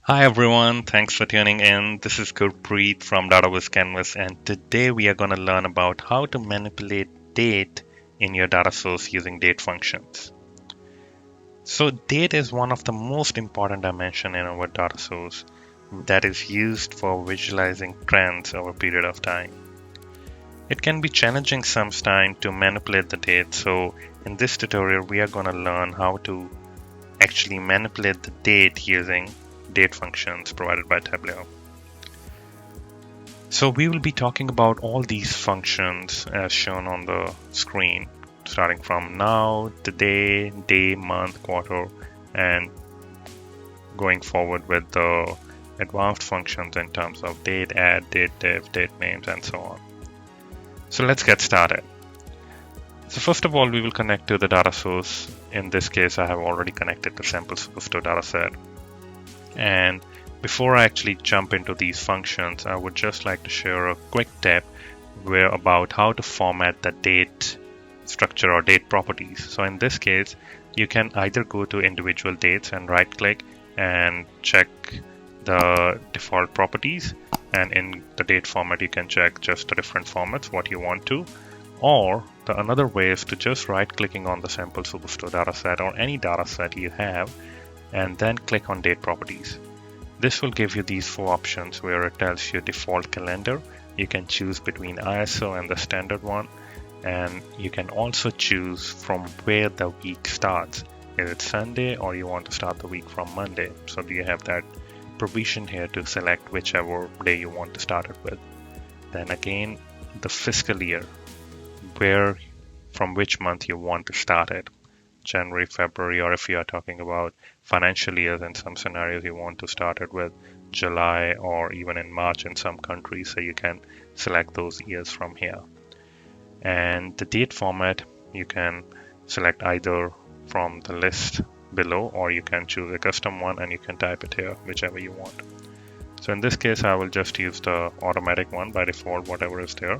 Hi everyone, thanks for tuning in. This is Gurpreet from Database Canvas, and today we are going to learn about how to manipulate date in your data source using date functions. So date is one of the most important dimensions in our data source that is used for visualizing trends over a period of time. It can be challenging sometimes to manipulate the date, so in this tutorial we are going to learn how to actually manipulate the date using date functions provided by Tableau. So we will be talking about all these functions as shown on the screen, starting from now, today, day, month, quarter, and going forward with the advanced functions in terms of Dateadd, Datediff, Datanames, and so on. So let's get started. So first of all, we will connect to the data source. In this case, I have already connected the sample source to dataset. And before I actually jump into these functions, I would just like to share a quick tip about how to format the date structure or date properties. So in this case, you can either go to individual dates and right click and check the default properties. And in the date format, you can check just the different formats, what you want to. Or another way is to just right clicking on the sample superstore dataset or any dataset you have, and then click on date properties. This will give you these four options where it tells you default calendar. You can choose between ISO and the standard one, and you can also choose from where the week starts. Is it Sunday or you want to start the week from Monday? So you have that provision here to select whichever day you want to start it with. Then again, the fiscal year, from which month you want to start it. January, February, or if you are talking about financial years, in some scenarios you want to start it with July or even in March in some countries, so you can select those years from here. And the date format, you can select either from the list below, or you can choose a custom one and you can type it here, whichever you want. So in this case, I will just use the automatic one by default, whatever is there.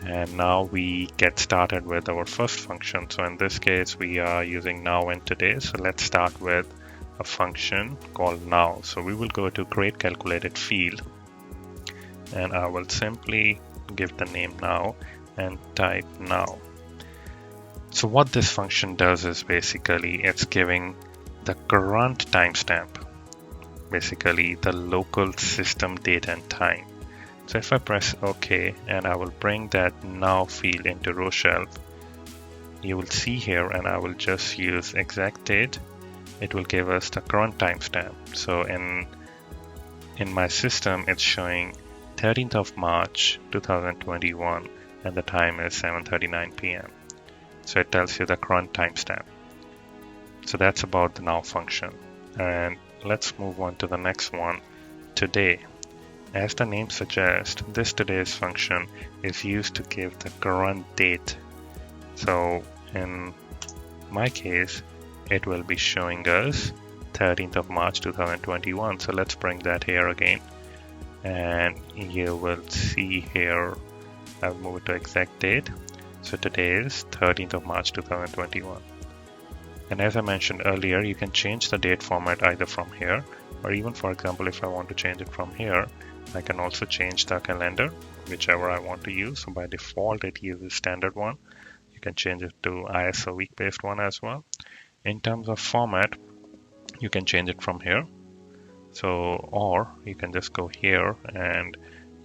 And now we get started with our first function. So in this case, we are using now and today. So let's start with a function called now. So we will go to create calculated field, and I will simply give the name now and type now. So what this function does is basically it's giving the current timestamp, basically the local system date and time. So if I press OK and I will bring that now field into row shelf, you will see here, and I will just use exact date. It will give us the current timestamp. So in my system, it's showing 13th of March 2021, and the time is 7:39 p.m. So it tells you the current timestamp. So that's about the now function. And let's move on to the next one, today. As the name suggests, this today's function is used to give the current date. So in my case, it will be showing us 13th of March 2021. So let's bring that here again. And you will see here, I'll move it to exact date. So today is 13th of March 2021. And as I mentioned earlier, you can change the date format either from here, or even, for example, if I want to change it from here, I can also change the calendar, whichever I want to use. So by default, it uses standard one. You can change it to ISO week-based one as well. In terms of format, you can change it from here. So, or you can just go here and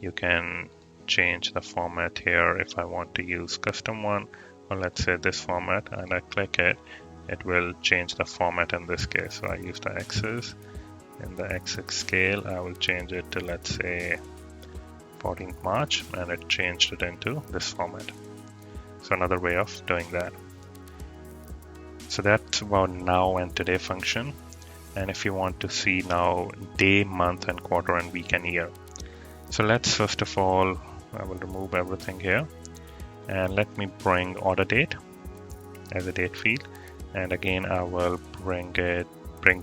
you can change the format here. If I want to use custom one, or let's say this format, and I click it, it will change the format in this case. So I use the X's. In the XX scale, I will change it to, let's say, 14th March, and it changed it into this format. So another way of doing that. So that's about now and today function. And if you want to see now day, month, and quarter, and week, and year. So let's first of all, I will remove everything here. And let me bring order date as a date field. And again, I will bring the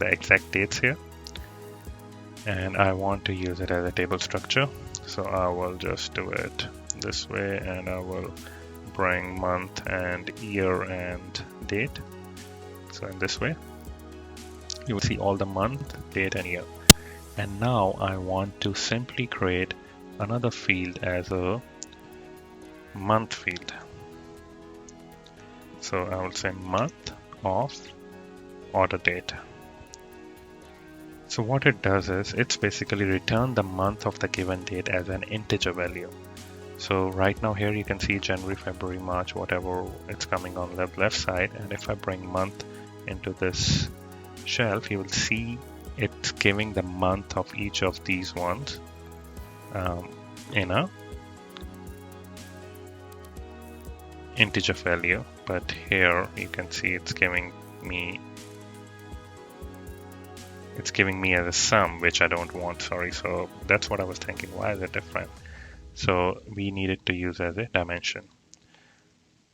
exact dates here. And I want to use it as a table structure, so I will just do it this way, and I will bring month and year and date. So in this way, you will see all the month, date, and year. And now I want to simply create another field as a month field. So I will say month of order date. So what it does is it's basically return the month of the given date as an integer value. So right now here you can see January, February, March, whatever it's coming on the left side. And if I bring month into this shelf, you will see it's giving the month of each of these ones in a integer value. But here you can see it's giving me as a sum, which I don't want, sorry. So that's what I was thinking, why is it different? So we need it to use as a dimension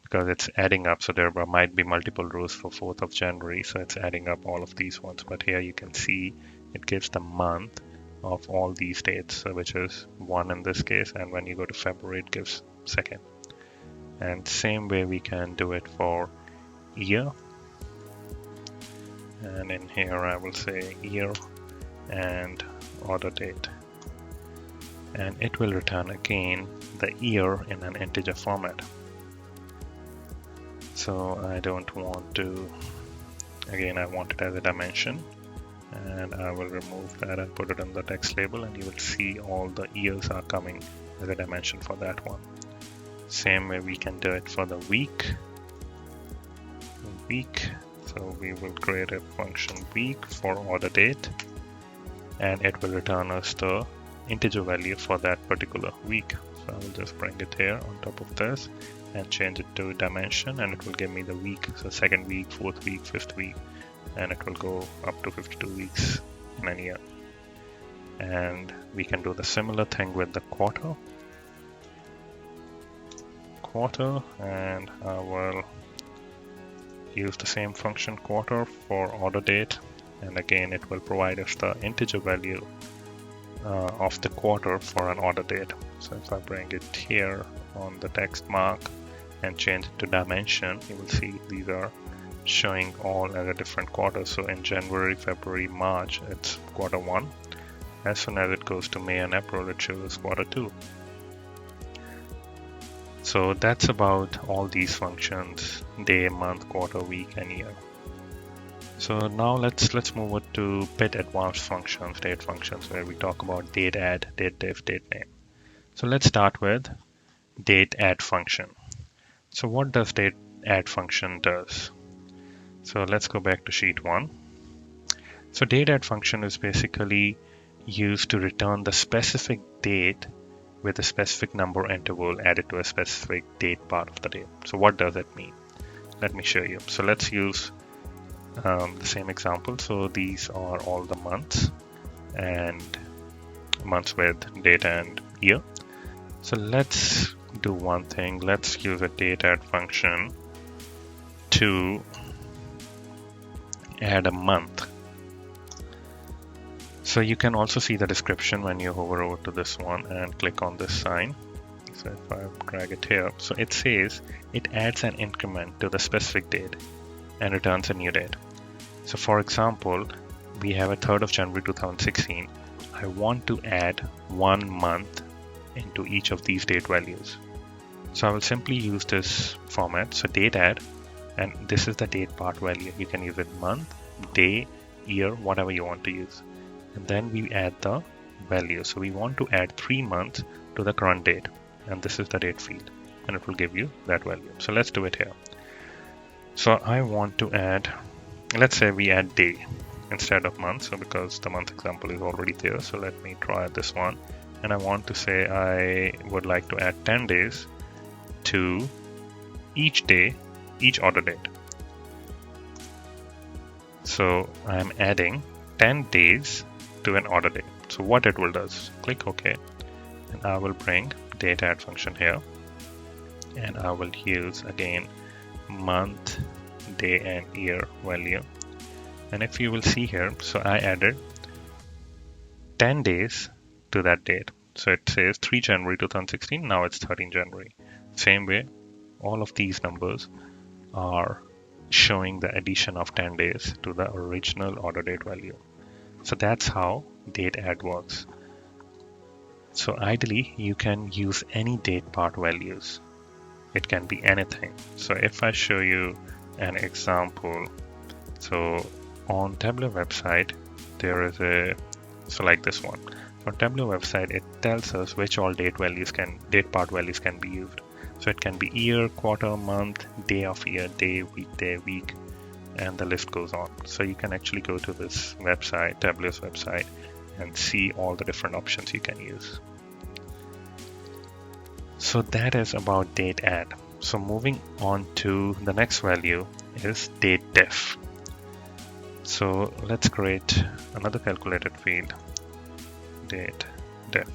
because it's adding up. So there might be multiple rows for 4th of January. So it's adding up all of these ones. But here you can see it gives the month of all these dates, which is 1 in this case. And when you go to February, it gives 2nd. And same way we can do it for year. And in here I will say year and order date. And it will return again the year in an integer format. So I don't want to, again I want it as a dimension, and I will remove that and put it in the text label, and you will see all the years are coming as a dimension for that one. Same way we can do it for the week. So we will create a function week for order date, and it will return us the integer value for that particular week. So I will just bring it here on top of this and change it to dimension, and it will give me the week. So 2nd week, 4th week, 5th week, and it will go up to 52 weeks in a year. And we can do the similar thing with the quarter, and I will use the same function quarter for order date, and again it will provide us the integer value of the quarter for an order date. So if I bring it here on the text mark and change it to dimension, you will see these are showing all as a different quarter. So in January, February, March, it's quarter 1. As soon as it goes to May and April, it shows quarter 2. So that's about all these functions: day, month, quarter, week, and year. So now let's move on to bit advanced functions, date functions, where we talk about Dateadd, Datediff, Datename. So let's start with Dateadd function. So what does Dateadd function does? So let's go back to sheet 1. So Dateadd function is basically used to return the specific date with a specific number interval added to a specific date part of the date. So what does that mean? Let me show you. So let's use the same example. So these are all the months, and months with date and year. So let's do one thing. Let's use a Dateadd function to add a month. So you can also see the description when you hover over to this one and click on this sign. So if I drag it here, so it says it adds an increment to the specific date and returns a new date. So for example, we have a 3rd of January 2016. I want to add 1 month into each of these date values. So I will simply use this format. So Dateadd, and this is the date part value. You can use it month, day, year, whatever you want to use. And then we add the value. So we want to add 3 months to the current date, and this is the date field, and it will give you that value. So let's do it here. So I want to add, let's say we add day instead of month. So because the month example is already there, so let me try this one. And I want to say I would like to add 10 days to each day, each order date. So I'm adding 10 days to an order date. So what it will do is click OK, and I will bring Dateadd function here, and I will use again month, day, and year value. And if you will see here, so I added 10 days to that date. So it says 3 January 2016, now it's 13 January. Same way, all of these numbers are showing the addition of 10 days to the original order date value. So that's how Dateadd works. So ideally, you can use any Datepart values. It can be anything. So if I show you an example, so on Tableau website, there is so like this one. So on Tableau website, it tells us which all Datepart values can be used. So it can be year, quarter, month, day of year, day, week, and the list goes on. So you can actually go to this website, Tableau's website, and see all the different options you can use. So that is about Dateadd. So moving on to the next value is Datediff. So let's create another calculated field, Datediff.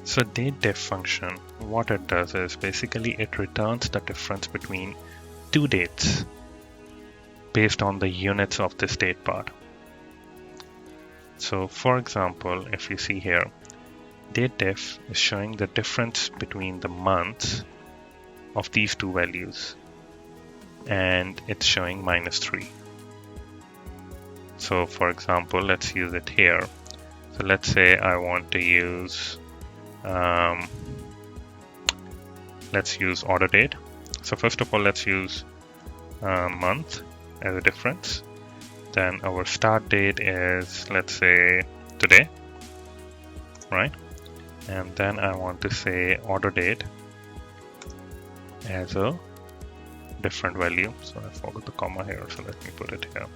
So Datediff function, what it does is basically it returns the difference between two dates based on the units of this Datepart. So for example, if you see here, Datediff is showing the difference between the months of these two values, and it's showing -3. So for example, let's use it here. So let's say I want to use let's use order date. So first of all, let's use month as a difference. Then our start date is, let's say, today, right? And then I want to say order date as a different value. So I forgot the comma here, so let me put it here.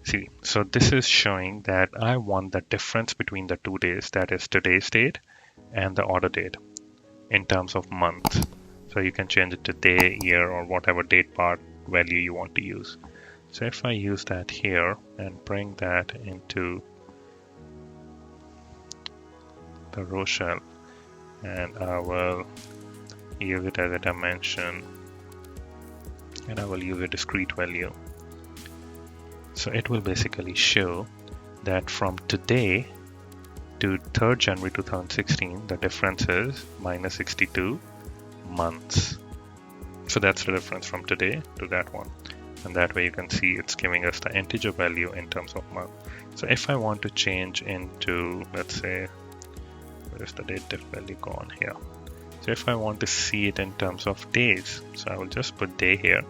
See, so this is showing that I want the difference between the 2 days, that is today's date and the order date in terms of month. So you can change it to day, year, or whatever Datepart value you want to use. So if I use that here and bring that into the row shelf, and I will use it as a dimension, and I will use a discrete value. So it will basically show that from today to 3rd January 2016, the difference is -62 months. So that's the difference from today to that one. And that way you can see it's giving us the integer value in terms of month. So if I want to change into, let's say, where's the Datediff value gone here? So if I want to see it in terms of days, so I will just put day here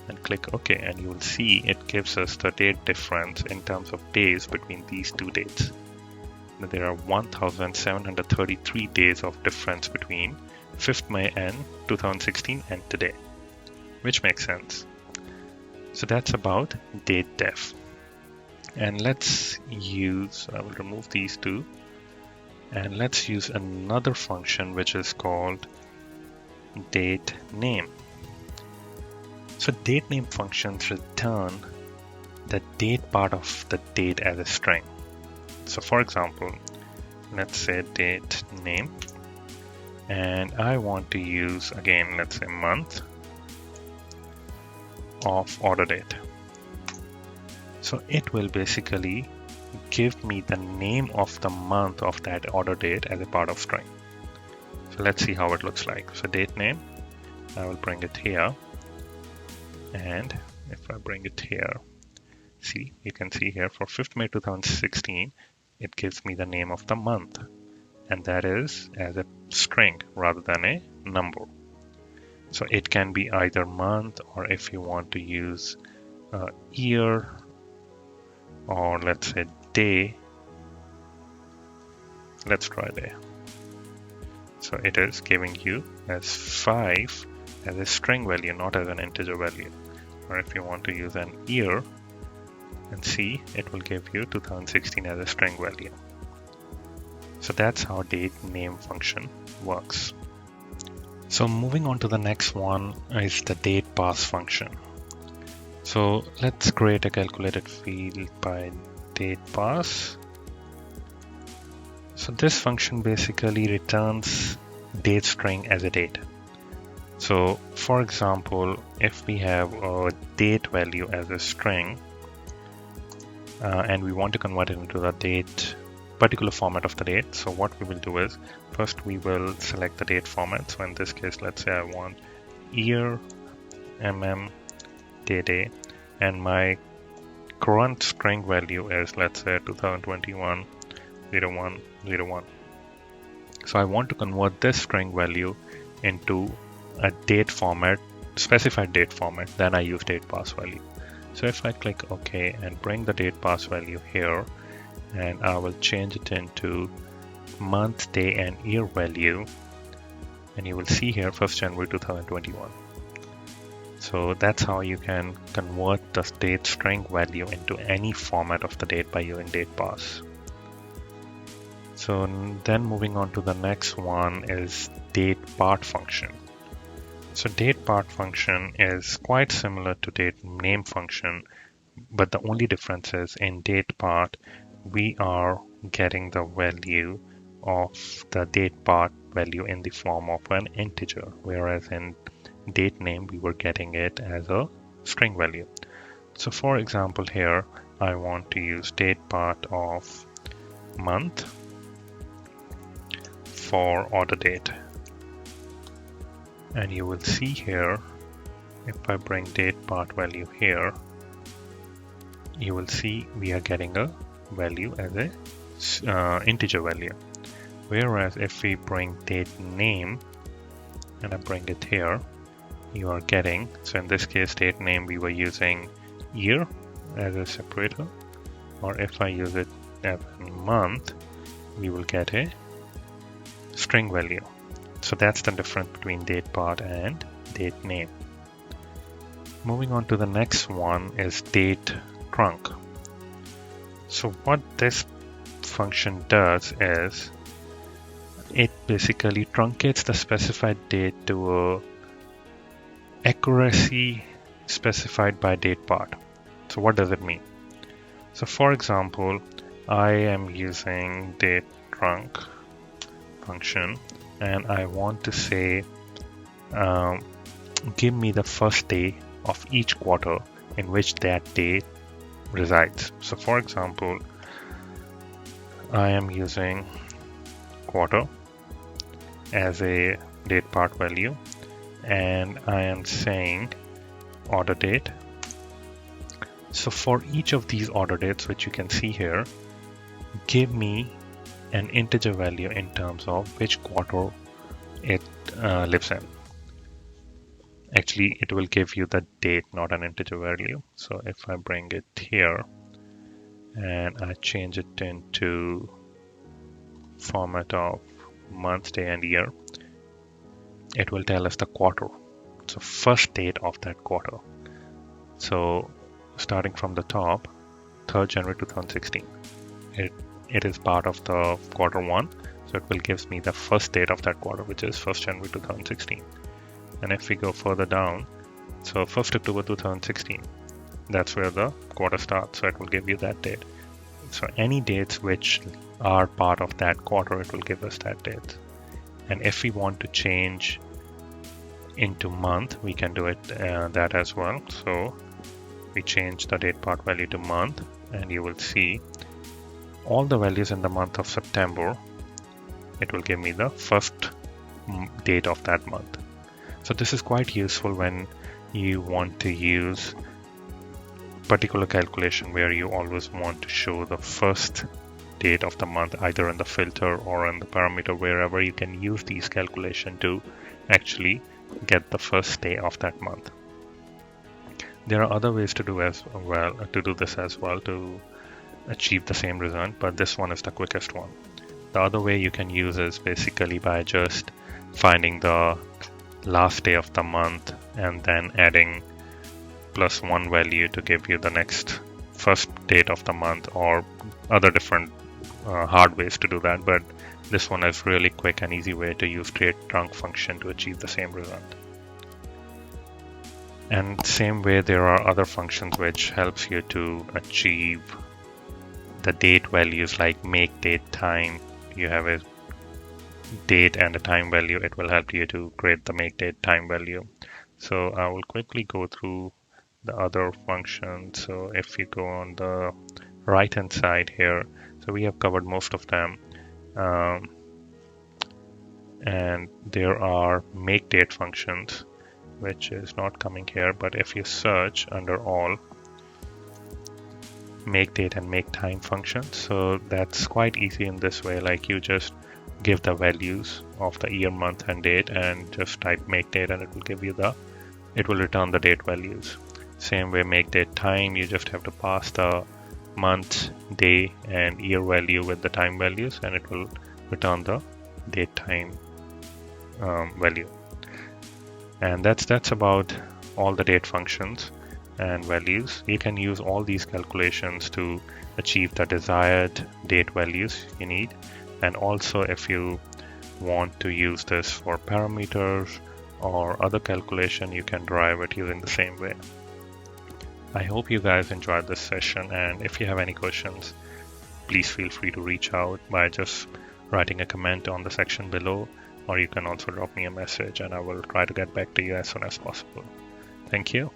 and click OK, and you will see it gives us the date difference in terms of days between these two dates. Now, there are 1,733 days of difference between 5th May and 2016 and today, which makes sense. So that's about Datediff. And let's use, I will remove these two, and let's use another function which is called Datename. So Datename functions return the date part of the date as a string. So for example, let's say Datename, and I want to use, again, let's say month of order date. So it will basically give me the name of the month of that order date as a part of string. So let's see how it looks like. So date name, I will bring it here, and if I bring it here, see, you can see here for 5th May 2016, it gives me the name of the month, and that is as a string rather than a number. So it can be either month, or if you want to use year, or let's say day. Let's try day. So it is giving you as 5 as a string value, not as an integer value. Or if you want to use an year, and see, it will give you 2016 as a string value. So that's how Datename function works. So moving on to the next one is the Dateparse function. So let's create a calculated field by Dateparse. So this function basically returns date string as a date. So for example, if we have a date value as a string, and we want to convert it into the date particular format of the date. So what we will do is, first we will select the date format. So in this case, let's say I want year, day, and my current string value is, let's say, 2021 01 01. So I want to convert this string value into a date format, specified date format. Then I use Dateparse value. So if I click OK and bring the Dateparse value here, and I will change it into month, day, and year value, and you will see here 1st January 2021. So that's how you can convert the date string value into any format of the date by using Dateparse. So then moving on to the next one is Datepart function. So Datepart function is quite similar to Datename function, but the only difference is in Datepart we are getting the value of the Datepart value in the form of an integer, whereas in Datename we were getting it as a string value. So for example, here I want to use Datepart of month for order date, and you will see here, if I bring Datepart value here, you will see we are getting a value as a integer value. Whereas if we bring Datename and I bring it here, you are getting, so in this case Datename we were using year as a separator, or if I use it as a month, we will get a string value. So that's the difference between Datepart and Datename. Moving on to the next one is Datetrunc. So what this function does is it basically truncates the specified date to a accuracy specified by Datepart. So what does it mean? So for example, I am using Datetrunc function and I want to say give me the first day of each quarter in which that date resides. So for example, I am using quarter as a Datepart value, and I am saying order date. So for each of these order dates, which you can see here, give me an integer value in terms of which quarter it lives in. Actually, it will give you the date, not an integer value. So if I bring it here and I change it into format of month, day, and year, it will tell us the quarter. So first date of that quarter. So starting from the top, 3rd January 2016. It is part of the quarter one, so it will gives me the first date of that quarter, which is 1st January 2016. And if we go further down, so 1st October 2016, that's where the quarter starts, so it will give you that date. So any dates which are part of that quarter, it will give us that date. And if we want to change into month, we can do it that as well. So we change the Datepart value to month, and you will see all the values in the month of September. It will give me the first date of that month. So this is quite useful when you want to use particular calculation where you always want to show the first date of the month, either in the filter or in the parameter, wherever you can use these calculation to actually get the first day of that month. There are other ways to do this as well to achieve the same result, but this one is the quickest one. The other way you can use is basically by just finding the last day of the month and then adding +1 value to give you the next first date of the month, or other different hard ways to do that, but this one is really quick and easy way to use Datetrunc function to achieve the same result. And same way, there are other functions which helps you to achieve the date values, like make date time. You have a date and a time value. It will help you to create the make date time value. So I will quickly go through the other functions. So if you go on the right hand side here, so we have covered most of them, and there are make date functions, which is not coming here, but if you search under all, Makedate and Maketime functions. So that's quite easy in this way. Like you just give the values of the year, month, and date, and just type Makedate, and it will give you it will return the date values. Same way, Makedate time, you just have to pass the month, day, and year value with the time values, and it will return the date time value. And that's about all the date functions and values. You can use all these calculations to achieve the desired date values you need. And also, if you want to use this for parameters or other calculation, you can derive it using the same way. I hope you guys enjoyed this session, and if you have any questions, please feel free to reach out by just writing a comment on the section below, or you can also drop me a message and I will try to get back to you as soon as possible. Thank you.